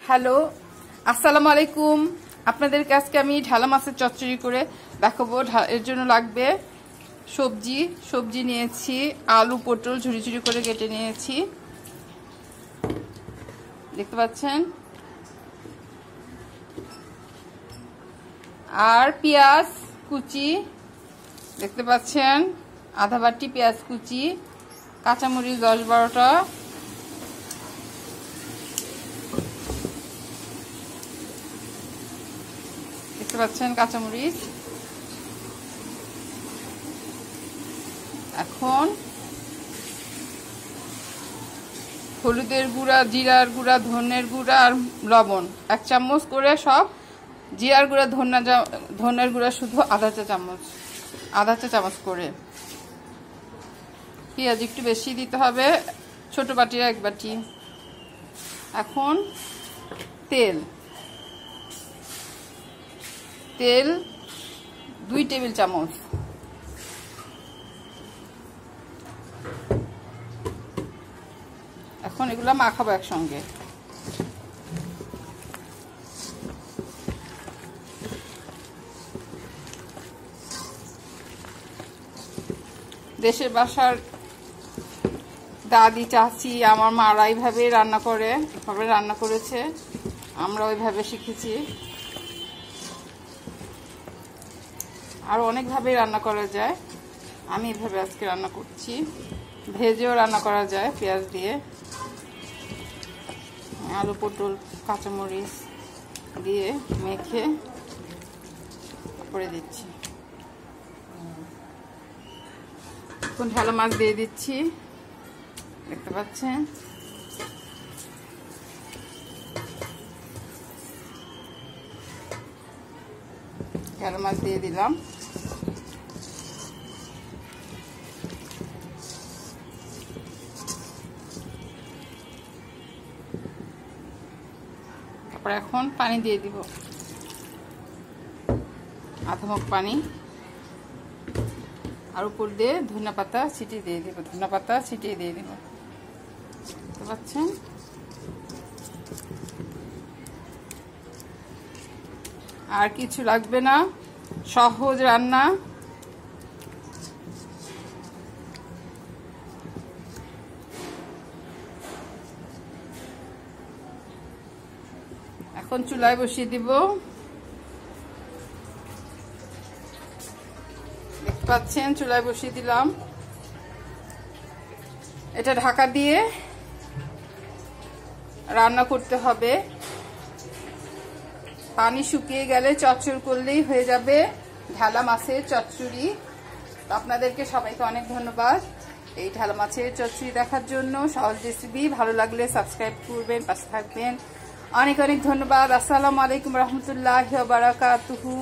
Hello, আসসালামু আলাইকুম। আপনাদের কাছে আমি ঢালা মাছের চচ্চড়ি করে দেখাবো। এর জন্য লাগবে সবজি নিয়েছি, আলু পটল ঝুড়ি ঝুড়ি করে কেটে নিয়েছি, দেখতে পাচ্ছেন, আর পেঁয়াজ কুচি দেখতে পাচ্ছেন, আধা বাটি পেঁয়াজ কুচি, কাঁচামরিচ 10-12টা, দেখতে পাচ্ছেন কাঁচামরিচ। এখন হলুদের গুঁড়া, জিরার গুঁড়া, ধনের গুঁড়া আর লবণ 1 চামচ করে, সব জিরার গুঁড়া, ধনের গুঁড়া শুধু আধা চা চামচ করে। পেঁয়াজ একটু বেশি দিতে হবে, ছোট বাটির 1 বাটি। এখন তেল 2 টেবিল চামচ। এখন এগুলো মাখাবো একসঙ্গে। দেশের বাসার দাদি চাচি আমার মারা এইভাবে রান্না করে, এভাবে রান্না করেছে, আমরা ওইভাবে শিখেছি। আর অনেকভাবে রান্না করা যায়, আমি এভাবে আজকে রান্না করছি। ভেজেও রান্না করা যায় পেঁয়াজ দিয়ে, আলু পটল কাঁচামরিচ দিয়ে মেখে করে দিচ্ছি। এখন ঢালা মাছ দিয়ে দিচ্ছি, দেখতে পাচ্ছেন। ঢালা মাছ দিয়ে দিলাম। তারপর এখন পানি দিয়ে দিব, আধা মগ পানি, আর উপর দিয়ে ধনিয়া পাতা ছিটিয়ে দিয়ে দিব, বুঝতে পারছেন। আর কিছু লাগবে না, সহজ রান্না। এখন চুলায় বসিয়ে দিব, দেখতে পাচ্ছেন, চুলায় বসিয়ে দিলাম। এটা ঢাকা দিয়ে রান্না করতে হবে। পানি শুকিয়ে গেলে চচ্চড়ি করলেই হয়ে যাবে ঢালা মাছের চচ্চড়ি। আপনাদেরকে সবাইকে অনেক ধন্যবাদ এই ঢালা মাছের চচ্চড়ি দেখার জন্য। সহজ রেসিপি, ভালো লাগলে সাবস্ক্রাইব করবেন, পাশে থাকবেন। অনেক অনেক ধন্যবাদ। আসসালামু আলাইকুম রহমতুল্লাহি ওয়া বারাকাতুহু।